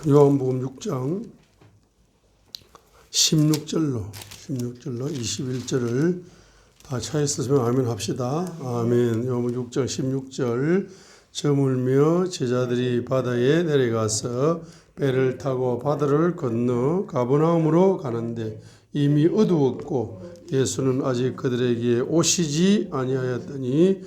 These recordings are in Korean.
요한복음 6장 16절로 21절을 다 찾았으면 아멘 합시다. 아멘. 요한복음 6장 16절. 저물며 제자들이 바다에 내려가서 배를 타고 바다를 건너 가버나움으로 가는데 이미 어두웠고 예수는 아직 그들에게 오시지 아니하였더니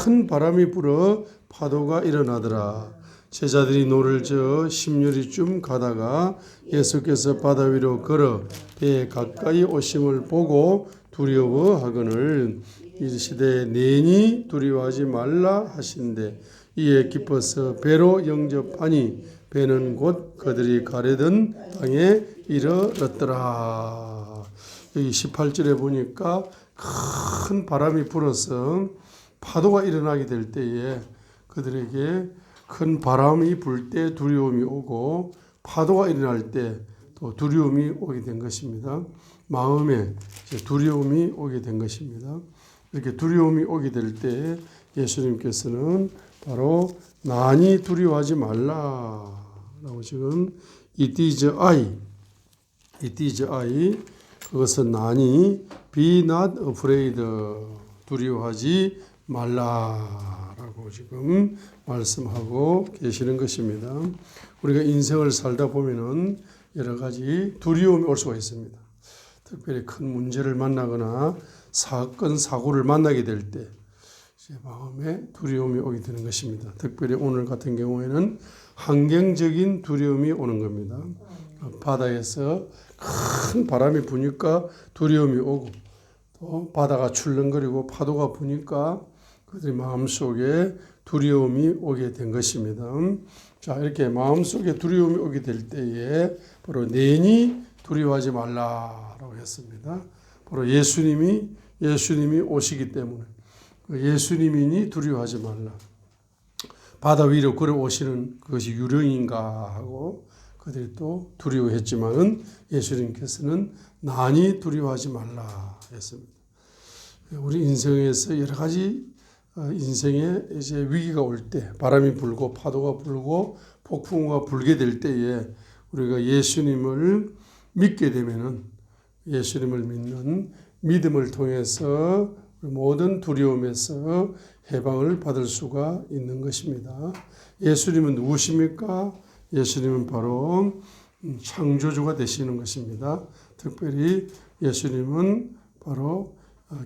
큰 바람이 불어 파도가 일어나더라. 제자들이 노를 저어 십여리쯤 가다가 예수께서 바다 위로 걸어 배에 가까이 오심을 보고 두려워하거늘 이르시되 내니 두려워하지 말라 하신대 이에 기뻐서 배로 영접하니 배는 곧 그들이 가려던 땅에 이르렀더라. 여기 18절에 보니까 큰 바람이 불어서 파도가 일어나게 될 때에 그들에게 큰 바람이 불 때 두려움이 오고 파도가 일어날 때 또 두려움이 오게 된 것입니다. 마음에 두려움이 오게 된 것입니다. 이렇게 두려움이 오게 될 때 예수님께서는 바로 난이 두려워하지 말라라고 지금 It is I 그것은 난이 be not afraid 두려워하지 말라라고 지금 말씀하고 계시는 것입니다. 우리가 인생을 살다 보면은 여러 가지 두려움이 올 수가 있습니다. 특별히 큰 문제를 만나거나 사건, 사고를 만나게 될 때 마음에 두려움이 오게 되는 것입니다. 특별히 오늘 같은 경우에는 환경적인 두려움이 오는 겁니다. 바다에서 큰 바람이 부니까 두려움이 오고 또 바다가 출렁거리고 파도가 부니까 그들의 마음속에 두려움이 오게 된 것입니다. 자, 이렇게 마음속에 두려움이 오게 될 때에 바로 내니 두려워하지 말라라고 했습니다. 바로 예수님이 오시기 때문에 예수님이니 두려워하지 말라. 바다 위로 걸어오시는 그것이 유령인가 하고 그들이 또 두려워했지만은 예수님께서는 난이 두려워하지 말라 했습니다. 우리 인생에서 여러 가지 인생에 이제 위기가 올 때, 바람이 불고 파도가 불고 폭풍우가 불게 될 때에 우리가 예수님을 믿게 되면은 예수님을 믿는 믿음을 통해서 모든 두려움에서 해방을 받을 수가 있는 것입니다. 예수님은 누구십니까? 예수님은 바로 창조주가 되시는 것입니다. 특별히 예수님은 바로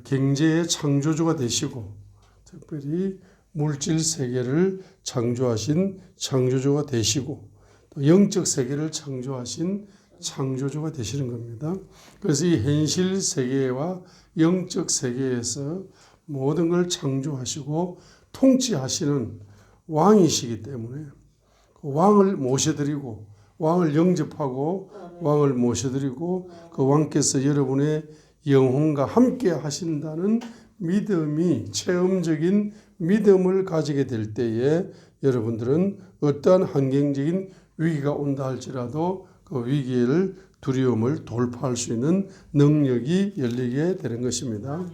경제의 창조주가 되시고 특별히 물질 세계를 창조하신 창조주가 되시고 또 영적 세계를 창조하신 창조주가 되시는 겁니다. 그래서 이 현실 세계와 영적 세계에서 모든 걸 창조하시고 통치하시는 왕이시기 때문에 그 왕을 모셔드리고 왕을 영접하고 왕을 모셔드리고 그 왕께서 여러분의 영혼과 함께 하신다는 믿음이 체험적인 믿음을 가지게 될 때에 여러분들은 어떠한 환경적인 위기가 온다 할지라도 그 위기를 두려움을 돌파할 수 있는 능력이 열리게 되는 것입니다.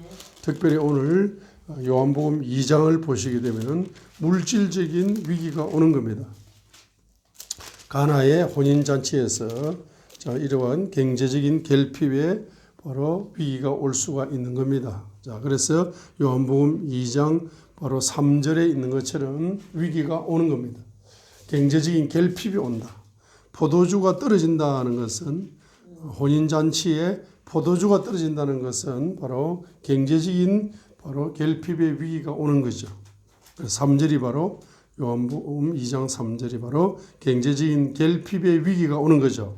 특별히 오늘 요한복음 2장을 보시게 되면 물질적인 위기가 오는 겁니다. 가나의 혼인잔치에서 이러한 경제적인 결핍에 바로 위기가 올 수가 있는 겁니다. 자, 그래서 요한복음 2장 바로 3절에 있는 것처럼 위기가 오는 겁니다. 경제적인 결핍이 온다. 포도주가 떨어진다는 것은 혼인잔치에 포도주가 떨어진다는 것은 바로 경제적인 바로 결핍의 위기가 오는 거죠. 3절이 바로 요한복음 2장 3절이 바로 경제적인 결핍의 위기가 오는 거죠.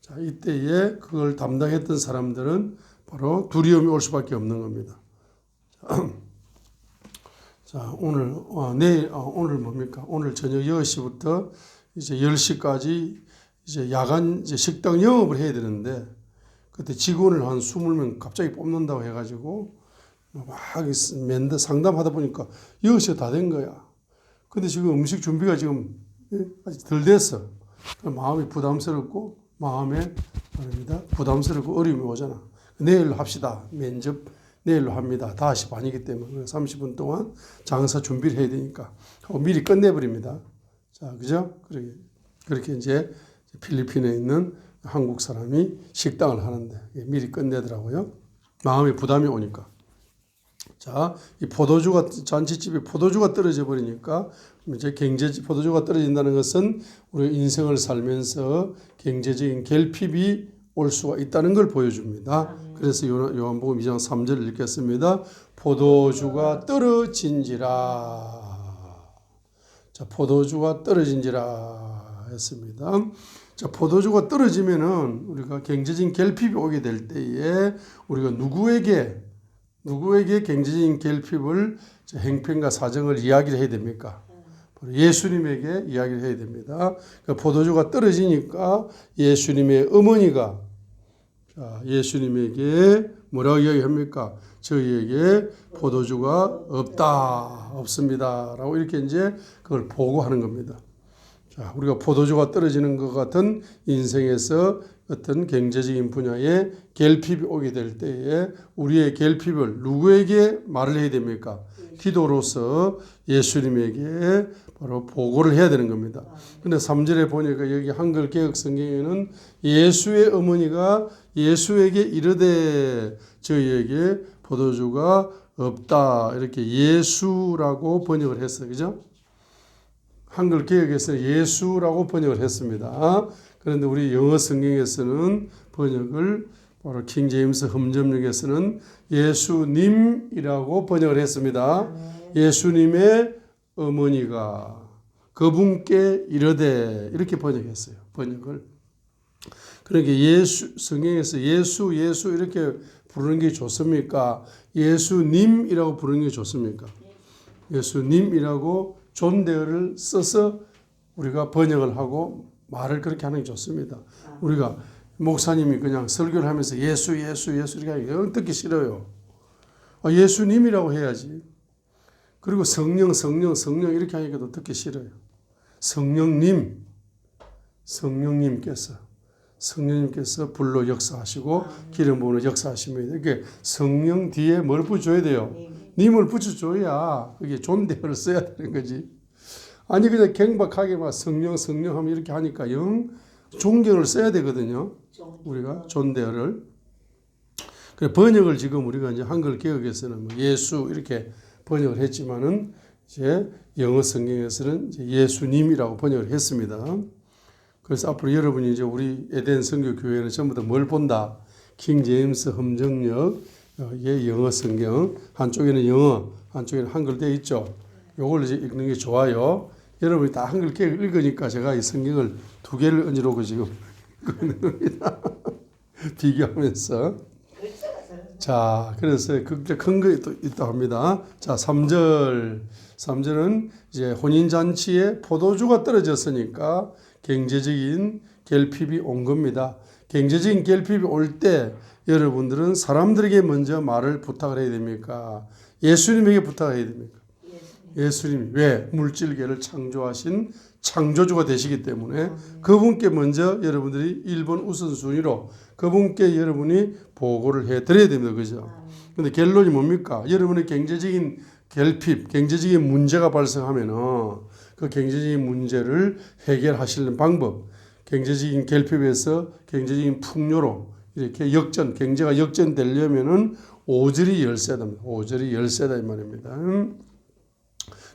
자, 이때에 그걸 담당했던 사람들은 바로 두려움이 올 수밖에 없는 겁니다. 자, 오늘 뭡니까? 오늘 저녁 6시부터 이제 10시까지 이제 야간 이제 식당 영업을 해야 되는데 그때 직원을 한 20명 갑자기 뽑는다고 해가지고 막 상담하다 보니까 6시가 다 된 거야. 근데 지금 음식 준비가 지금 아직 덜 됐어. 마음이 부담스럽고 부담스럽고 어려움이 오잖아. 내일로 합시다. 면접 내일로 합니다. 5시 반이기 때문에 30분 동안 장사 준비를 해야 되니까 미리 끝내버립니다. 자, 그죠? 그러게 그렇게 이제 필리핀에 있는 한국 사람이 식당을 하는데 미리 끝내더라고요. 마음에 부담이 오니까. 자, 이 잔치집에 포도주가 떨어져 버리니까 이제 포도주가 떨어진다는 것은 우리 인생을 살면서 경제적인 결핍이 올 수가 있다는 걸 보여줍니다. 그래서 요한복음 2장 3절을 읽겠습니다. 포도주가 떨어진지라. 자, 포도주가 떨어진지라 했습니다. 자, 포도주가 떨어지면은 우리가 경제적인 결핍이 오게 될 때에 우리가 누구에게 경제적인 결핍을 행편과 사정을 이야기를 해야 됩니까? 예수님에게 이야기를 해야 됩니다. 그러니까 포도주가 떨어지니까 예수님의 어머니가 예수님에게 뭐라고 이야기합니까? 저희에게 포도주가 없습니다. 라고 이렇게 이제 그걸 보고하는 겁니다. 자, 우리가 포도주가 떨어지는 것 같은 인생에서 어떤 경제적인 분야에 결핍이 오게 될 때에 우리의 결핍을 누구에게 말을 해야 됩니까? 기도로서 예수님에게 바로 보고를 해야 되는 겁니다. 근데 3절에 보니까 여기 한글 개혁 성경에는 예수의 어머니가 예수에게 이르되 저희에게 포도주가 없다. 이렇게 예수라고 번역을 했어요. 그죠? 한글 개혁에서 예수라고 번역을 했습니다. 그런데 우리 영어 성경에서는 번역을 바로 킹 제임스 흠점역에서는 예수님이라고 번역을 했습니다. 예수님의 어머니가 그분께 이르되 이렇게 번역했어요. 번역을. 그러니까 성경에서 예수 이렇게 부르는 게 좋습니까? 예수님이라고 부르는 게 좋습니까? 예수님이라고 존대어를 써서 우리가 번역을 하고 말을 그렇게 하는 게 좋습니다. 우리가 목사님이 그냥 설교를 하면서 예수 이렇게 하면 듣기 싫어요. 예수님이라고 해야지. 그리고 성령 이렇게 하니까도 듣기 싫어요. 성령님께서 불로 역사하시고 기름 부으로 역사하십니다. 이게 성령 뒤에 뭘 붙여줘야 돼요? 님을 붙여줘야 그게 존대어를 써야 되는 거지. 아니 그냥 갱박하게 막 성령 하면 이렇게 하니까 존경을 써야 되거든요. 우리가 존대어를. 번역을 지금 우리가 이제 한글 개혁에서는 예수 이렇게 번역을 했지만은 이제 영어 성경에서는 이제 예수님이라고 번역을 했습니다. 그래서 앞으로 여러분이 이제 우리 에덴 선교 교회는 전부 다 뭘 본다? 킹 제임스 흠정역의 영어 성경, 한쪽에는 영어, 한쪽에는 한글 되어 있죠. 요걸 이제 읽는 게 좋아요. 여러분이 다 한글 개혁 읽으니까 제가 이 성경을 두 개를 얹어놓고 지금 읽는 겁니다. 비교하면서. 자, 그래서 큰 거 또 있다 합니다. 자, 3절은 이제 혼인잔치에 포도주가 떨어졌으니까 경제적인 결핍이 온 겁니다. 경제적인 결핍이 올 때 여러분들은 사람들에게 먼저 말을 부탁을 해야 됩니까? 예수님에게 부탁을 해야 됩니까? 예수님이 왜? 물질계를 창조하신 창조주가 되시기 때문에 그분께 먼저 여러분들이 1번 우선순위로 그분께 여러분이 보고를 해드려야 됩니다. 그죠? 근데 결론이 뭡니까? 여러분의 경제적인 결핍, 경제적인 문제가 발생하면은 그 경제적인 문제를 해결하시는 방법, 경제적인 결핍에서 경제적인 풍요로 이렇게 경제가 역전되려면은 5절이 열쇠답니다. 5절이 열쇠다 이 말입니다.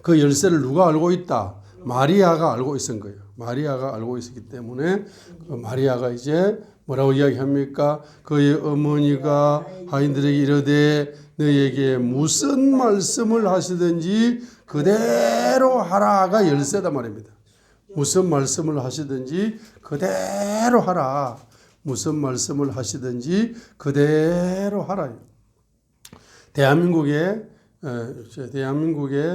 그 열쇠를 누가 알고 있다? 마리아가 알고 있은 거예요. 마리아가 알고 있었기 때문에 그 마리아가 이제 뭐라고 이야기합니까? 그의 어머니가 하인들에게 이르되 너에게 무슨 말씀을 하시든지 그대로 하라가 열쇠다 말입니다. 무슨 말씀을 하시든지 그대로 하라. 무슨 말씀을 하시든지 그대로 하라. 대한민국에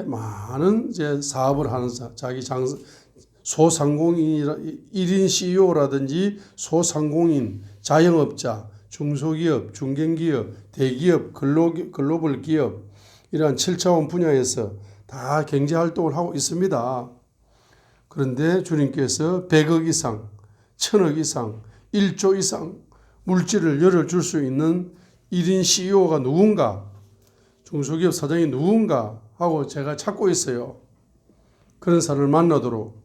많은 이제 사업을 하는 자기 소상공인이라 1인 CEO라든지 소상공인, 자영업자, 중소기업, 중견기업, 대기업, 글로벌 기업 이러한 7차원 분야에서 다 경제활동을 하고 있습니다. 그런데 주님께서 100억 이상, 1000억 이상, 1조 이상 물질을 열어줄 수 있는 1인 CEO가 누군가, 중소기업 사장이 누군가 하고 제가 찾고 있어요. 그런 사람을 만나도록.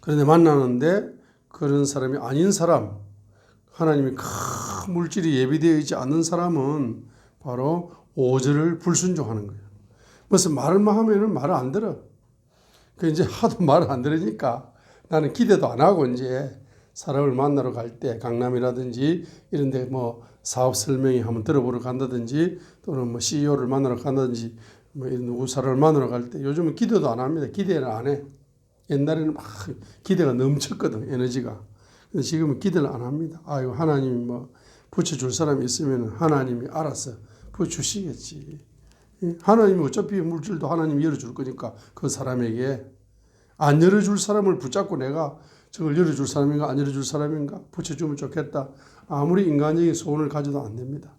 그런데 만나는데 그런 사람이 아닌 사람, 하나님이 큰 물질이 예비되어 있지 않는 사람은 바로 5절을 불순종하는 거예요. 무슨 말을만 하면은 말을 안 들어. 그 이제 하도 말을 안 들으니까 나는 기대도 안 하고 이제 사람을 만나러 갈 때 강남이라든지 이런 데 뭐 사업 설명회 한번 들어보러 간다든지 또는 뭐 CEO를 만나러 간다든지 뭐 누구 사람을 만나러 갈 때 요즘은 기대도 안 합니다. 기대를 안 해. 옛날에는 막 기대가 넘쳤거든, 에너지가. 근데 지금은 기대를 안 합니다. 아유, 하나님이 뭐 붙여줄 사람이 있으면 하나님이 알아서 붙여주시겠지. 하나님이 어차피 물질도 하나님이 열어줄 거니까 그 사람에게 안 열어줄 사람을 붙잡고 내가 저걸 열어줄 사람인가 안 열어줄 사람인가 붙여주면 좋겠다. 아무리 인간적인 소원을 가져도 안 됩니다.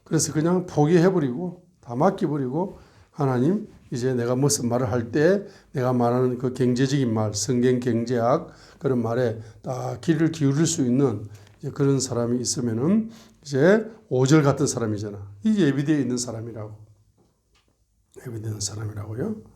그래서 그냥 포기해버리고 다 맡겨버리고 하나님 이제 내가 무슨 말을 할 때 내가 말하는 그 경제적인 말, 성경 경제학 그런 말에 딱 귀를 기울일 수 있는 이제 그런 사람이 있으면은 이제 5절 같은 사람이잖아. 이게 예비되어 있는 사람이라고. 예비되는 사람이라고요.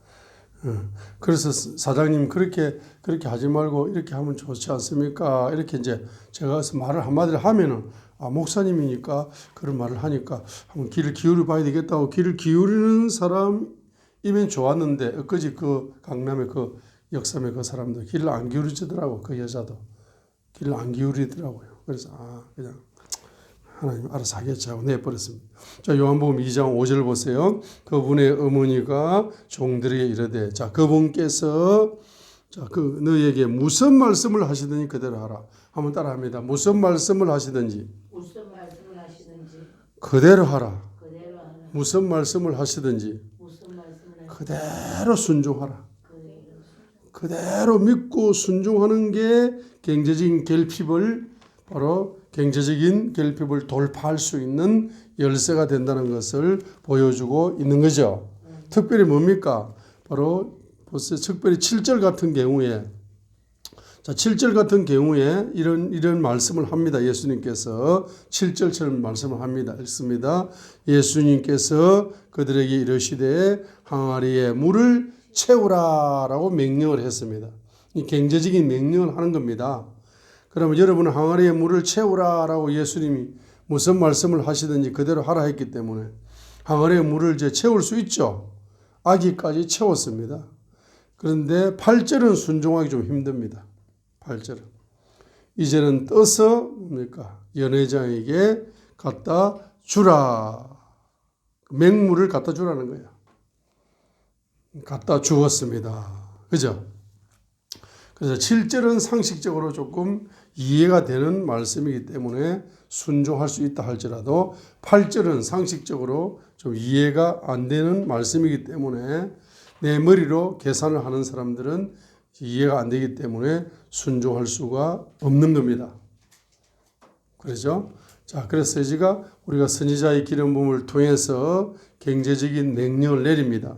그래서 사장님 그렇게 하지 말고 이렇게 하면 좋지 않습니까? 이렇게 이제 제가 말을 한마디를 하면은 목사님이니까 그런 말을 하니까 한번 귀를 기울여 봐야 되겠다고 귀를 기울이는 사람이면 좋았는데 엊그제 그 강남의 그 역삼의 그 사람도 귀를 안 기울이더라고. 그 여자도 귀를 안 기울이더라고요. 그래서 그냥 하나님 알아서 하겠지 하고 내버렸습니다. 자, 요한복음 2장 5절 보세요. 그분의 어머니가 종들에게 이르되, 자, 그분께서 너희에게 무슨 말씀을 하시든지 그대로 하라. 한번 따라합니다. 무슨 말씀을 하시든지 그대로 하라. 무슨 말씀을 하시든지 그대로 순종하라. 그대로 믿고 순종하는 게 경제적인 결핍을 바로 경제적인 결핍을 돌파할 수 있는 열쇠가 된다는 것을 보여주고 있는 거죠. 특별히 뭡니까? 바로 보세요. 특별히 7절 같은 경우에 7절 같은 경우에 이런 말씀을 합니다. 예수님께서 7절처럼 말씀을 합니다. 읽습니다. 예수님께서 그들에게 이르시되 항아리에 물을 채우라라고 명령을 했습니다. 이 경제적인 명령을 하는 겁니다. 그러면 여러분은 항아리에 물을 채우라라고 예수님이 무슨 말씀을 하시든지 그대로 하라 했기 때문에 항아리에 물을 이제 채울 수 있죠. 아기까지 채웠습니다. 그런데 8절은 순종하기 좀 힘듭니다. 8절은. 이제는 떠서 뭡니까? 연회장에게 갖다 주라. 맹물을 갖다 주라는 거예요. 갖다 주었습니다. 그죠? 그래서 7절은 상식적으로 조금 이해가 되는 말씀이기 때문에 순종할 수 있다 할지라도 8절은 상식적으로 좀 이해가 안 되는 말씀이기 때문에 내 머리로 계산을 하는 사람들은 이해가 안 되기 때문에 순종할 수가 없는 겁니다. 그렇죠? 자, 그래서 우리가 선지자의 기름 부음을 통해서 경제적인 명령을 내립니다.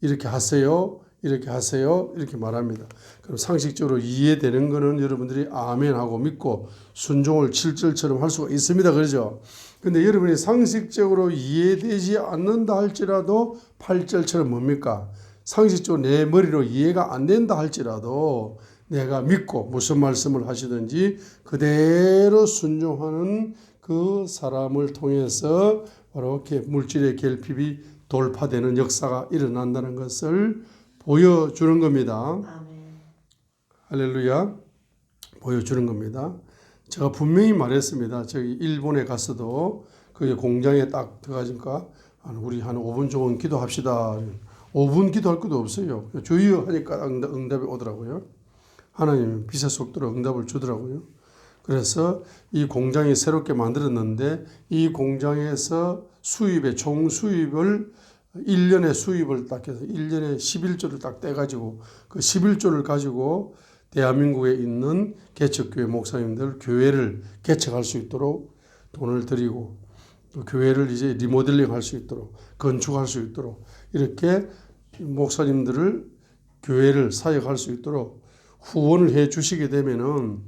이렇게 하세요. 이렇게 하세요. 이렇게 말합니다. 그럼 상식적으로 이해되는 거는 여러분들이 아멘하고 믿고 순종을 7절처럼 할 수가 있습니다. 그렇죠? 근데 여러분이 상식적으로 이해되지 않는다 할지라도 8절처럼 뭡니까? 상식적으로 내 머리로 이해가 안 된다 할지라도 내가 믿고 무슨 말씀을 하시든지 그대로 순종하는 그 사람을 통해서 바로 이렇게 물질의 결핍이 돌파되는 역사가 일어난다는 것을 보여주는 겁니다. 아멘. 할렐루야. 보여주는 겁니다. 제가 분명히 말했습니다. 저기 일본에 가서도 그 공장에 딱 들어가니까 우리 한 5분 정도 기도합시다. 5분 기도할 것도 없어요. 주여 하니까 응답이 오더라고요. 하나님 빛의 속도로 응답을 주더라고요. 그래서 이 공장이 새롭게 만들었는데 이 공장에서 총 수입을 1년의 수입을 딱 해서 1년에 11조를 딱 떼가지고 그 11조를 가지고 대한민국에 있는 개척교회 목사님들 교회를 개척할 수 있도록 돈을 드리고 또 교회를 이제 리모델링 할 수 있도록 건축할 수 있도록 이렇게 목사님들을 교회를 사역할 수 있도록 후원을 해 주시게 되면은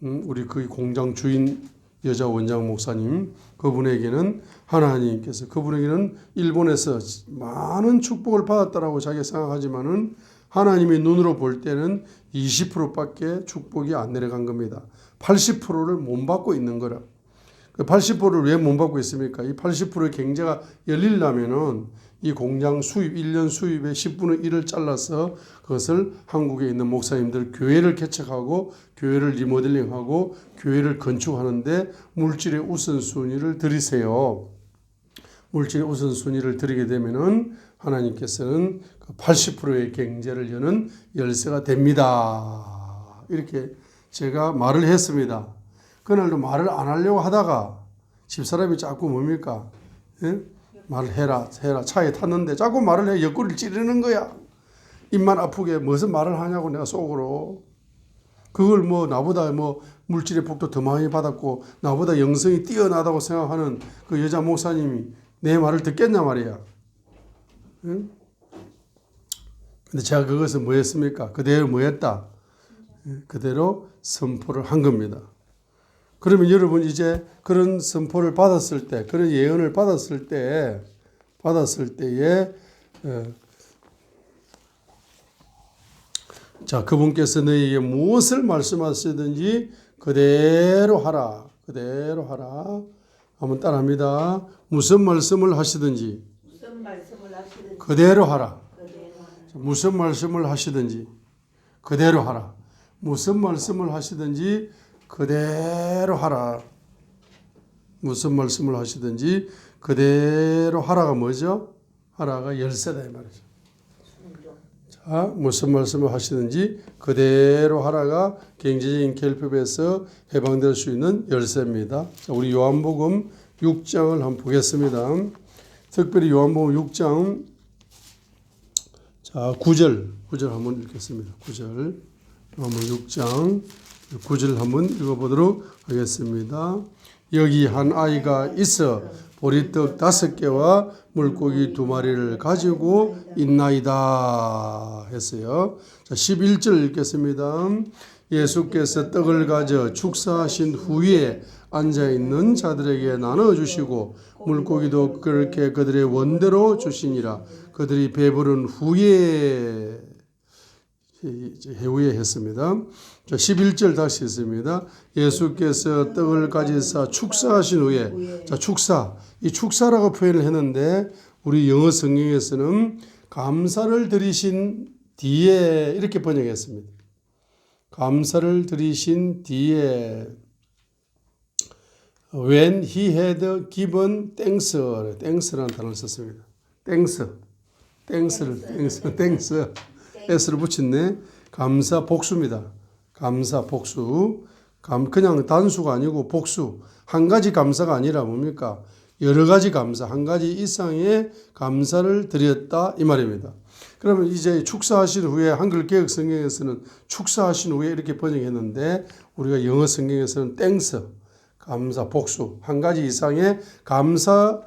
우리 그 공장 주인 여자 원장 목사님, 그분에게는 하나님께서 그분에게는 일본에서 많은 축복을 받았다라고 자기가 생각하지만은 하나님의 눈으로 볼 때는 20%밖에 축복이 안 내려간 겁니다. 80%를 못 받고 있는 거라. 그 80%를 왜 못 받고 있습니까? 이 80%의 경제가 열리려면은 이 공장 수입, 1년 수입의 10분의 1을 잘라서 그것을 한국에 있는 목사님들 교회를 개척하고 교회를 리모델링하고 교회를 건축하는데 물질의 우선순위를 드리세요. 물질의 우선순위를 드리게 되면은 하나님께서는 80%의 경제를 여는 열쇠가 됩니다. 이렇게 제가 말을 했습니다. 그날도 말을 안 하려고 하다가 집사람이 자꾸 뭡니까? 예? 말을 해라. 차에 탔는데 자꾸 말을 해. 옆구리를 찌르는 거야. 입만 아프게 무슨 말을 하냐고 내가 속으로. 그걸 뭐 나보다 뭐 물질의 복도 더 많이 받았고 나보다 영성이 뛰어나다고 생각하는 그 여자 목사님이 내 말을 듣겠냐 말이야. 응? 근데 제가 그것을 뭐 했습니까? 그대로 뭐 했다? 그대로 선포를 한 겁니다. 그러면 여러분 이제 그런 선포를 받았을 때, 그런 예언을 받았을 때에 자, 그분께서 너희에게 무엇을 말씀하시든지 그대로 하라. 그대로 하라. 한번 따라합니다. 무슨 말씀을 하시든지 그대로 하라. 무슨 말씀을 하시든지 그대로 하라. 무슨 말씀을 하시든지 그대로 하라. 무슨 말씀을 하시든지 그대로 하라가 뭐죠? 하라가 열쇠다 이 말이죠. 자, 무슨 말씀을 하시든지 그대로 하라가 경제적인 결핍에서 해방될 수 있는 열쇠입니다. 자, 우리 요한복음 6장을 한번 보겠습니다. 특별히 요한복음 6장 자 9절 한번 읽겠습니다. 9절 요한복음 6장 9절 한번 읽어보도록 하겠습니다. 여기 한 아이가 있어 보리떡 5개와 물고기 2마리를 가지고 있나이다 했어요. 자, 11절 읽겠습니다. 예수께서 떡을 가져 축사하신 후에 앉아있는 자들에게 나눠주시고 물고기도 그렇게 그들의 원대로 주시니라. 그들이 배부른 후에 했습니다. 자, 11절 다시 했습니다. 예수께서 떡을 가지사 축사하신 후에, 자, 축사. 이 축사라고 표현을 했는데, 우리 영어 성경에서는 감사를 드리신 뒤에 이렇게 번역했습니다. 감사를 드리신 뒤에, when he had given thanks, thanks라는 단어를 썼습니다. thanks. S를 붙였네. 감사 복수입니다. 감사 복수. 그냥 단수가 아니고 복수. 한 가지 감사가 아니라 뭡니까? 여러 가지 감사, 한 가지 이상의 감사를 드렸다 이 말입니다. 그러면 이제 축사하신 후에 한글 개역 성경에서는 축사하신 후에 이렇게 번역했는데 우리가 영어 성경에서는 땡스, 감사, 복수, 한 가지 이상의 감사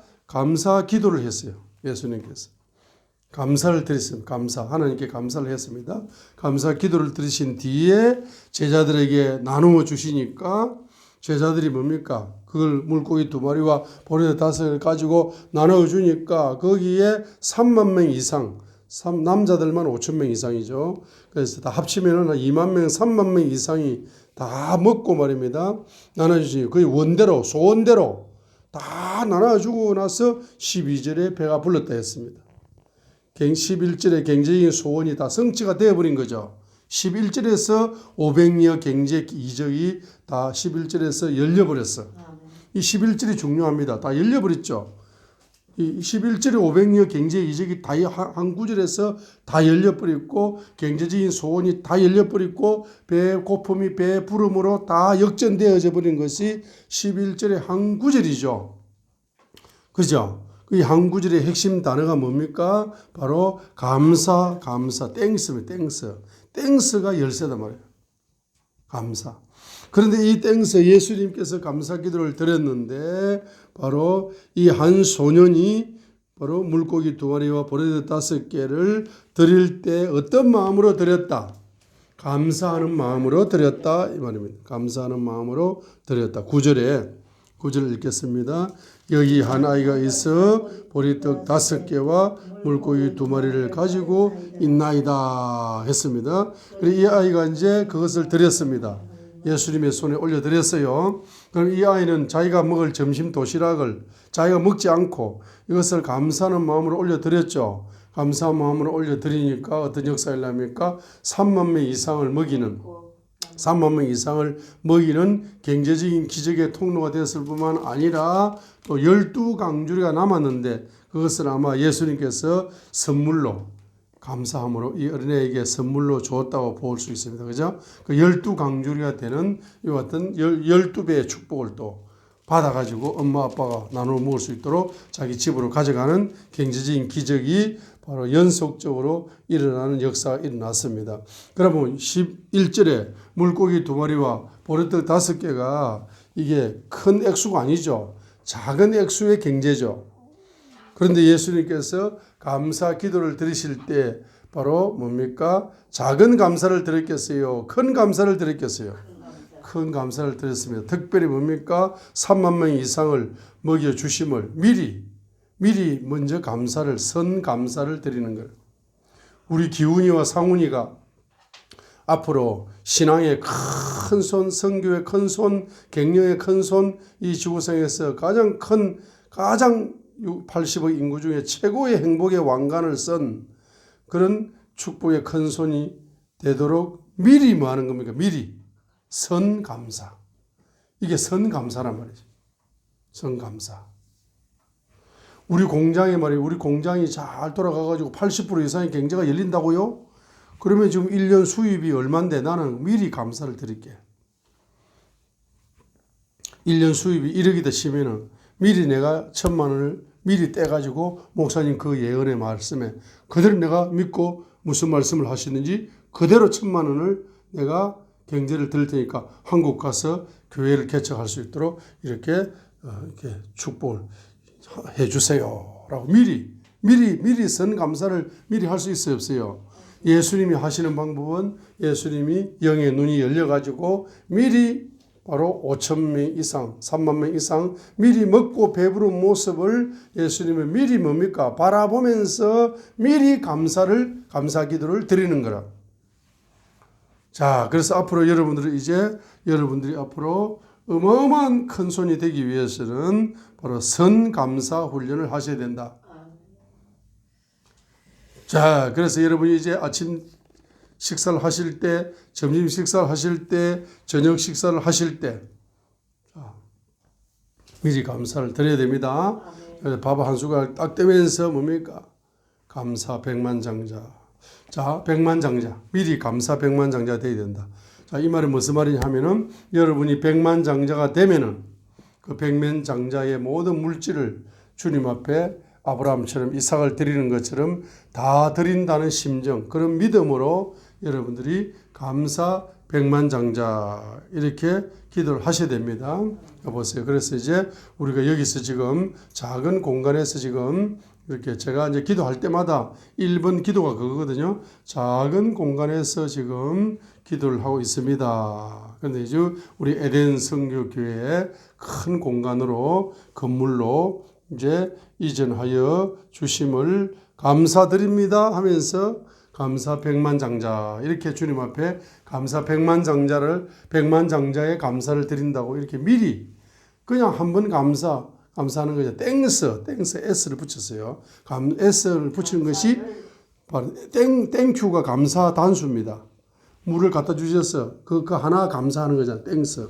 기도를 했어요. 예수님께서. 감사를 드렸습니다. 감사. 하나님께 감사를 했습니다. 감사 기도를 드리신 뒤에 제자들에게 나누어 주시니까 제자들이 뭡니까? 그걸 물고기 2마리와 보리떡 5개를 가지고 나누어 주니까 거기에 3만 명 이상, 남자들만 5천 명 이상이죠. 그래서 다 합치면은 2만 명, 3만 명 이상이 다 먹고 말입니다. 나눠주시니 거의 원대로, 소원대로 다 나눠주고 나서 12절에 배가 불렀다 했습니다. 11절에 경제적인 소원이 다 성취가 되어버린 거죠. 11절에서 500여 경제 이적이 다 11절에서 열려버렸어. 이 11절이 중요합니다. 다 열려버렸죠. 이 11절에 500여 경제 이적이 다 한 구절에서 다 열려버렸고 경제적인 소원이 다 열려버렸고 배 고품이 배 부름으로 다 역전되어져 버린 것이 11절의 한 구절이죠. 그죠? 이 한 구절의 핵심 단어가 뭡니까? 바로 감사, 땡스입니다. 땡스가 열쇠단 말이에요. 감사. 그런데 이 땡스 예수님께서 감사 기도를 드렸는데 바로 이 한 소년이 바로 물고기 2마리와 보리떡 5개를 드릴 때 어떤 마음으로 드렸다? 감사하는 마음으로 드렸다 이 말입니다. 감사하는 마음으로 드렸다. 9절에 9절 읽겠습니다. 여기 한 아이가 있어 보리떡 5개와 물고기 2마리를 가지고 있나이다 했습니다. 그리고 이 아이가 이제 그것을 드렸습니다. 예수님의 손에 올려드렸어요. 그럼 이 아이는 자기가 먹을 점심 도시락을 자기가 먹지 않고 이것을 감사하는 마음으로 올려드렸죠. 감사한 마음으로 올려드리니까 어떤 역사가 일어납니까? 3만 명 이상을 먹이는 3만 명 이상을 먹이는 경제적인 기적의 통로가 되었을 뿐만 아니라 또 12강주리가 남았는데 그것을 아마 예수님께서 선물로 감사함으로 이 어린애에게 선물로 주었다고 볼 수 있습니다. 그죠? 그 12강주리가 되는 이 같은 12배의 축복을 또 받아가지고 엄마 아빠가 나눠 먹을 수 있도록 자기 집으로 가져가는 경제적인 기적이 바로 연속적으로 일어나는 역사가 일어났습니다. 그러면 11절에 물고기 2마리와 보리떡 5개가 이게 큰 액수가 아니죠. 작은 액수의 경제죠. 그런데 예수님께서 감사 기도를 드리실 때 바로 뭡니까? 작은 감사를 드렸겠어요? 큰 감사를 드렸겠어요? 큰 감사를 드렸습니다. 특별히 뭡니까? 3만 명 이상을 먹여주심을 미리 먼저 감사를, 선 감사를 드리는 거예요. 우리 기훈이와 상훈이가 앞으로 신앙의 큰 손, 선교의 큰 손, 갱년의 큰 손, 이 지구상에서 가장 80억 인구 중에 최고의 행복의 왕관을 쓴 그런 축복의 큰 손이 되도록 미리 뭐 하는 겁니까? 미리 선감사. 이게 선감사란 말이죠. 선감사. 우리 공장에 말이에요. 우리 공장이 잘 돌아가가지고 80% 이상의 경제가 열린다고요? 그러면 지금 1년 수입이 얼만데 나는 미리 감사를 드릴게. 1년 수입이 1억이 되시면은 미리 내가 1,000만 원을 미리 떼가지고 목사님 그 예언의 말씀에 그대로 내가 믿고 무슨 말씀을 하시는지 그대로 1,000만 원을 내가 경제를 드릴 테니까 한국 가서 교회를 개척할 수 있도록 이렇게 축복을 해주세요. 라고 미리 선 감사를 미리 할 수 있어요, 없어요? 예수님이 하시는 방법은 예수님이 영의 눈이 열려가지고 미리 바로 5,000명 이상, 3만 명 이상 미리 먹고 배부른 모습을 예수님은 미리 뭡니까? 바라보면서 미리 감사 기도를 드리는 거라. 자, 그래서 앞으로 여러분들이 앞으로 어마어마한 큰 손이 되기 위해서는 바로 선감사 훈련을 하셔야 된다. 자, 그래서 여러분이 이제 아침 식사를 하실 때, 점심 식사를 하실 때, 저녁 식사를 하실 때, 자, 미리 감사를 드려야 됩니다. 그래서 밥 한 숟갈 딱 떼면서 뭡니까? 감사 백만장자. 자, 백만장자. 미리 감사 백만장자가 되어야 된다. 자, 이 말이 무슨 말이냐 하면은 여러분이 백만장자가 되면은 그 백만장자의 모든 물질을 주님 앞에 아브라함처럼 이삭을 드리는 것처럼 다 드린다는 심정, 그런 믿음으로 여러분들이 감사 백만장자 이렇게 기도를 하셔야 됩니다. 보세요. 그래서 이제 우리가 여기서 지금 작은 공간에서 지금 이렇게 제가 이제 기도할 때마다 1번 기도가 그거거든요. 작은 공간에서 지금 기도를 하고 있습니다. 그런데 이제 우리 에덴 성교교회의 큰 공간으로 건물로 이제 이전하여 주심을 감사드립니다 하면서 감사 백만장자 이렇게 주님 앞에 감사 백만장자의 감사를 드린다고 이렇게 미리 그냥 한번 감사하는 거죠. 땡스 S를 붙였어요. S를 붙이는 것이 바로 땡큐가 감사 단수입니다. 물을 갖다 주셔서 그 하나 감사하는 거잖아요. 땡스.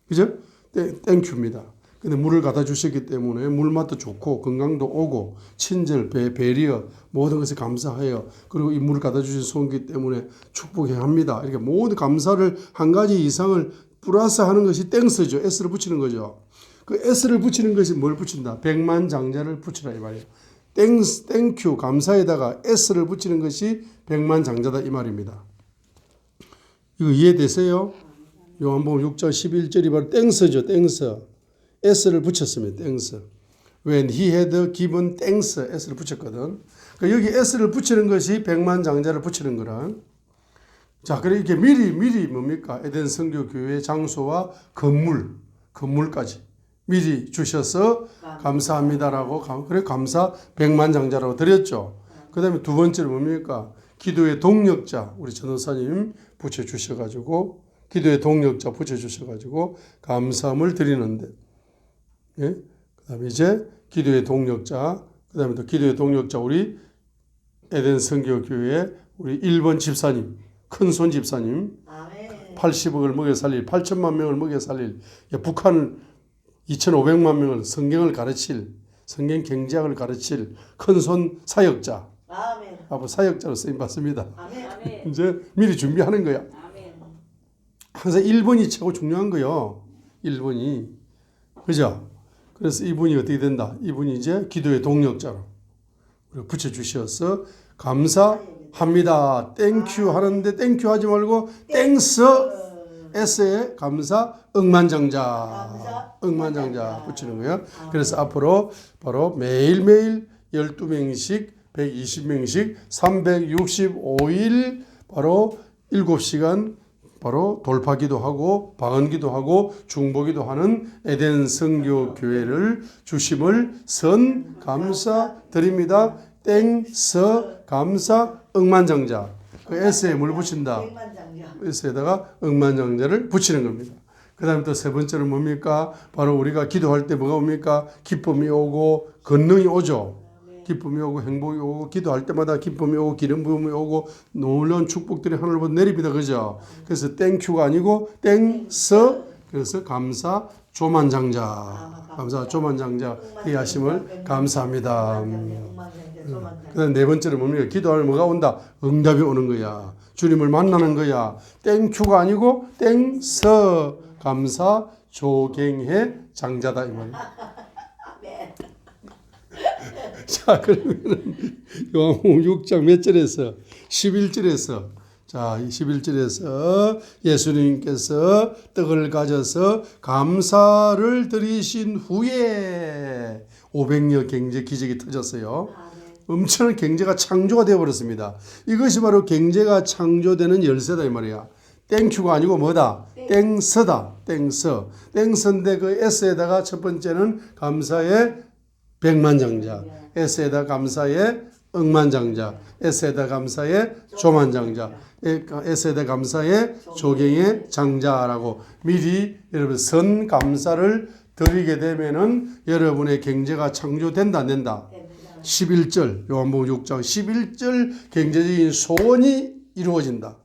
그죠? 땡큐입니다. 근데 물을 갖다 주셨기 때문에 물맛도 좋고 건강도 오고 친절, 배리어 모든 것에 감사해요. 그리고 이 물을 갖다 주신 손이기 때문에 축복해야 합니다. 이렇게 모든 감사를 한 가지 이상을 플러스 하는 것이 땡스죠. S를 붙이는 거죠. 그 S를 붙이는 것이 뭘 붙인다? 백만장자를 붙이라 이 말이에요. 땡큐 감사에다가 S를 붙이는 것이 백만장자다 이 말입니다. 이거 이해되세요? 요한복음 6장 11절이 바로 땡스죠. 땡스. S를 붙였습니다. 땡스. When he had given thanks, S를 붙였거든. 그러니까 여기 S를 붙이는 것이 백만장자를 붙이는 거라. 자, 그래 이렇게 미리 뭡니까? 에덴 성교교회 장소와 건물까지 미리 주셔서 감사합니다라고 그래 감사 백만장자라고 드렸죠. 그다음에 두 번째로 뭡니까? 기도의 동력자 우리 전도사님 붙여주셔가지고 기도의 동력자 붙여주셔가지고 감사함을 드리는데 예? 그다음에 이제 기도의 동력자 그다음에 또 기도의 동력자 우리 에덴 선교교회 우리 1번 집사님 큰손 집사님 80억을 먹여 살릴 8천만 명을 먹여 살릴 북한을 2,500만 명을 성경을 가르칠 성경 경제학을 가르칠 큰손 사역자 앞으로 사역자로 쓰임 받습니다. 이제 미리 준비하는 거야. 항상 1번이 최고 중요한 거요. 1번이 그죠? 그래서 이분이 어떻게 된다? 이분이 이제 기도의 동력자로 붙여주셔서 감사합니다. 땡큐 하는데 땡큐 하지 말고 땡스 S에 감사 억만장자 억만장자 붙이는 거예요. 그래서 앞으로 바로 매일매일 12명씩 120명씩 365일 바로 7시간 바로 돌파기도 하고 방언기도 하고 중보기도 하는 에덴 선교교회를 주심을 선 감사드립니다. 땡서 감사 억만장자 그 S에 뭘 붙인다? S에다가 억만장자를 붙이는 겁니다. 그 다음에 또 세 번째는 뭡니까? 바로 우리가 기도할 때 뭐가 옵니까? 기쁨이 오고 권능이 오죠. 기쁨이 오고 행복이 오고 기도할 때마다 기쁨이 오고 기름 부음이 오고 놀라운 축복들이 하늘로부터 내립니다. 그죠? 그래서 땡큐가 아니고 땡서 그래서 감사 조만장자 감사 조만장자 이 하심을 감사합니다. 그다음 네 번째는 뭡니까? 기도하면 뭐가 온다? 응답이 오는 거야. 주님을 만나는 거야. 땡큐가 아니고 땡서 감사 조갱해 장자다 이 말이야. 자, 그러면은 요한복음 6장 몇 절에서 11절에서 자, 11절에서 예수님께서 떡을 가져서 감사를 드리신 후에 500여 경제 기적이 터졌어요. 엄청난 경제가 창조가 되어 버렸습니다. 이것이 바로 경제가 창조되는 열쇠다 이 말이야. 땡큐가 아니고 뭐다? 땡서다. 땡서. 땡서인데 그 S에다가 첫 번째는 감사의 백만장자, S에다 감사의 억만장자, S에다 감사의 조만장자, S에다 감사의 조경의 장자라고 미리 여러분 선 감사를 드리게 되면은 여러분의 경제가 창조된다 안 된다? 11절 요한복음 6장 11절 경제적인 소원이 이루어진다.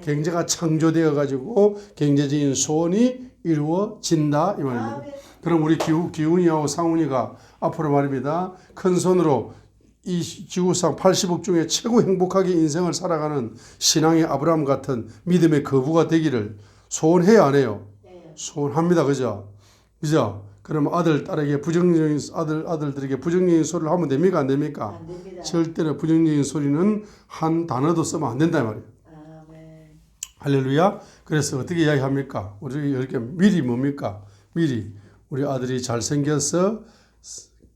경제가 창조되어 가지고 경제적인 소원이 이루어진다 이 말입니다. 그럼 우리 기훈이하고 상훈이가 앞으로 말입니다. 큰 손으로 이 지구상 80억 중에 최고 행복하게 인생을 살아가는 신앙의 아브라함 같은 믿음의 거부가 되기를 소원해야 안 해요? 소원합니다. 그죠? 그죠? 그럼 아들, 딸에게 부정적인 아들들에게 부정적인 소리를 하면 됩니까? 안 됩니까? 안 됩니다. 절대로 부정적인 소리는 한 단어도 쓰면 안 된다 말이에요. 할렐루야. 그래서 어떻게 이야기합니까? 우리 이렇게 미리 뭡니까? 미리 우리 아들이 잘생겨서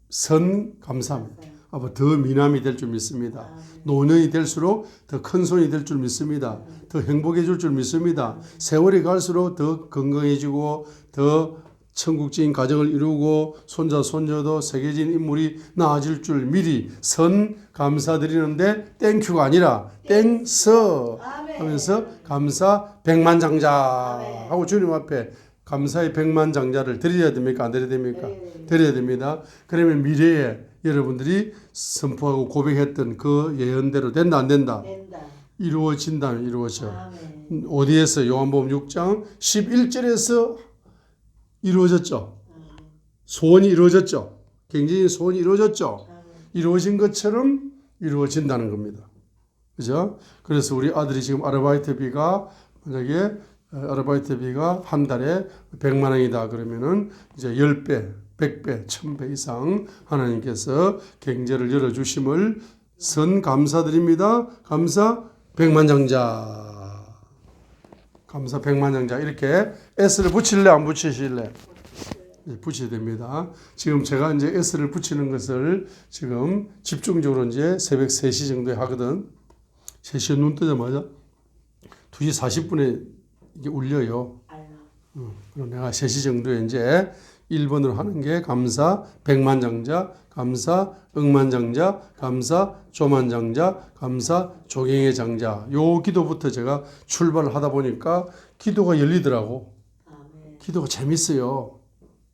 선 감사합니다. 더 미남이 될 줄 믿습니다. 노년이 될수록 더 큰 손이 될 줄 믿습니다. 더 행복해질 줄 믿습니다. 세월이 갈수록 더 건강해지고 더 천국적인 가정을 이루고 손자 손녀도 세계적인 인물이 나아질 줄 미리 선 감사드리는데 땡큐가 아니라 땡서 하면서 감사 백만장자 하고 주님 앞에 감사의 백만장자를 드려야 됩니까? 안 드려야 됩니까? 드려야 됩니다. 그러면 미래에 여러분들이 선포하고 고백했던 그 예언대로 된다 안 된다? 이루어진다면 이루어져. 어디에서? 요한복음 6장 11절에서 이루어졌죠. 소원이 이루어졌죠. 굉장히 소원이 이루어졌죠. 이루어진 것처럼 이루어진다는 겁니다. 그죠? 그래서 우리 아들이 지금 아르바이트비가 만약에 아르바이트비가 한 달에 100만 원이다 그러면은 이제 10배, 100배, 1000배 이상 하나님께서 경제를 열어주심을 선 감사드립니다. 감사 백만장자. 감사 백만장자. 이렇게 S를 붙일래 안 붙이실래? 붙여야 됩니다. 지금 제가 이제 S를 붙이는 것을 지금 집중적으로 이제 새벽 3시 정도에 하거든. 3시에 눈 뜨자마자 2시 40분에 이게 울려요. 그럼 내가 3시 정도에 이제 1번으로 하는 게 감사 백만장자, 감사 억만장자, 감사 조만장자, 감사 조경의 장자. 요 기도부터 제가 출발을 하다 보니까 기도가 열리더라고. 기도가 재밌어요.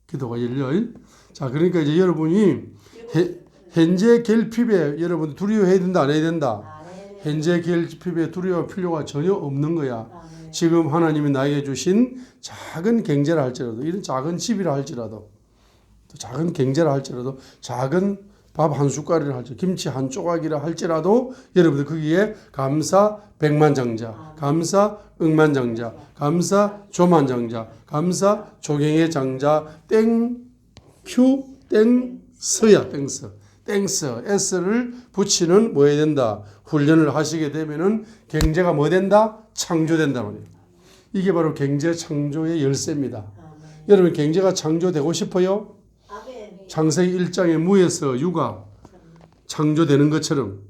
기도가 열려요. 자, 그러니까 이제 여러분이 현재 결핍에 여러분 두려워해야 된다, 안 해야 된다? 현재 결핍에 두려워할 필요가 전혀 없는 거야. 지금 하나님이 나에게 주신 작은 경제라 할지라도, 이런 작은 집이라 할지라도, 또 작은 경제라 할지라도, 작은 밥 한 숟갈이라 할지라도, 김치 한 조각이라 할지라도 여러분들 거기에 감사 백만장자, 감사 억만장자, 감사 조만장자, 감사 조경의 장자, 땡큐 땡서야. 땡스 S를 붙이는 뭐 해야 된다? 훈련을 하시게 되면은 경제가 뭐 된다? 창조된다 말이에요. 이게 바로 경제 창조의 열쇠입니다. 여러분 경제가 창조되고 싶어요? 창세기 1장의 무에서 유가 창조되는 것처럼,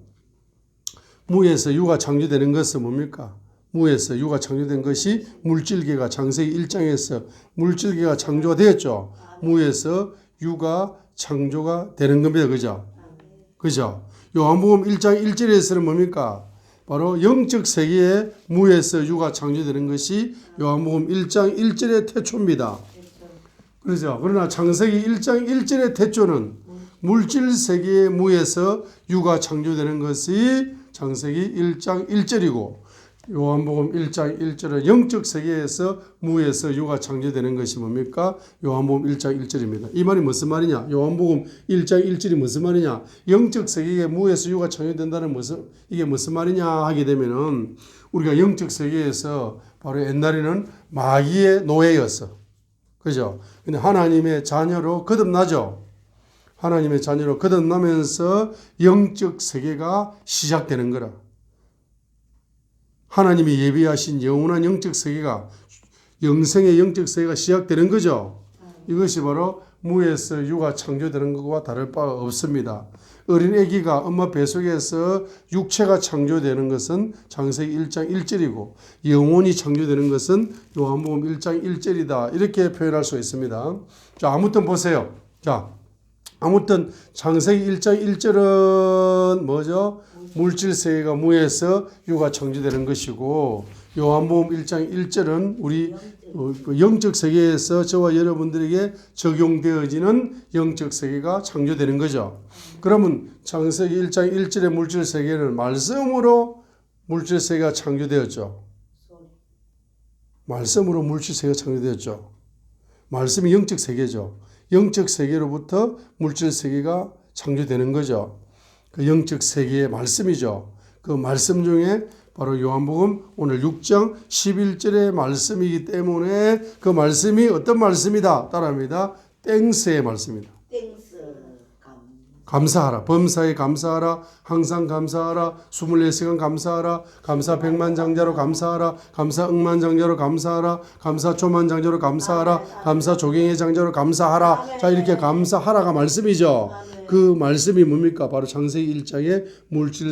무에서 유가 창조되는 것은 뭡니까? 무에서 유가 창조된 것이 물질계가 창세기 1장에서 물질계가 창조가 되었죠. 무에서 유가 창조가 되는 겁니다. 그죠? 그죠? 요한복음 1장 1절에서는 뭡니까? 바로 영적 세계에 무에서 유가 창조되는 것이 요한복음 1장 1절의 태초입니다. 그렇죠? 그러나 창세기 1장 1절의 태초는 물질 세계의 무에서 유가 창조되는 것이 창세기 1장 1절이고, 요한복음 1장 1절은 영적 세계에서 무에서 유가 창조되는 것이 뭡니까? 요한복음 1장 1절입니다. 이 말이 무슨 말이냐? 요한복음 1장 1절이 무슨 말이냐? 영적 세계에 무에서 유가 창조된다는 이게 무슨 말이냐 하게 되면은, 우리가 영적 세계에서 바로 옛날에는 마귀의 노예였어. 그죠? 근데 하나님의 자녀로 거듭나죠. 하나님의 자녀로 거듭나면서 영적 세계가 시작되는 거라. 하나님이 예비하신 영원한 영적 세계가, 영생의 영적 세계가 시작되는 거죠. 이것이 바로 무에서 유가 창조되는 것과 다를 바가 없습니다. 어린 아기가 엄마 뱃속에서 육체가 창조되는 것은 창세기 1장 1절이고, 영혼이 창조되는 것은 요한복음 1장 1절이다. 이렇게 표현할 수 있습니다. 자, 아무튼 보세요. 자, 아무튼 창세기 1장 1절은 뭐죠? 물질 세계가 무에서 유가 창조되는 것이고, 요한복음 1장 1절은 우리 영적 세계에서 저와 여러분들에게 적용되어지는 영적 세계가 창조되는 거죠. 그러면 창세기 1장 1절의 물질 세계는 말씀으로 물질 세계가 창조되었죠. 말씀으로 물질 세계가 창조되었죠. 말씀이 영적 세계죠. 영적 세계로부터 물질 세계가 창조되는 거죠. 그 영적 세계의 말씀이죠. 그 말씀 중에 바로 요한복음 오늘 6장 11절의 말씀이기 때문에 그 말씀이 어떤 말씀이다? 따라합니다. 땡스의 말씀이다. 감사하라. 범사에 감사하라. 항상 감사하라. 24시간 감사하라. 감사 백만장자로 감사하라. 감사 억만장자로 감사하라. 감사 조만장자로 감사하라. 감사 조경의 장자로 감사하라. 자, 이렇게 감사하라가 말씀이죠. 그 말씀이 뭡니까? 바로 창세기 1장의 물질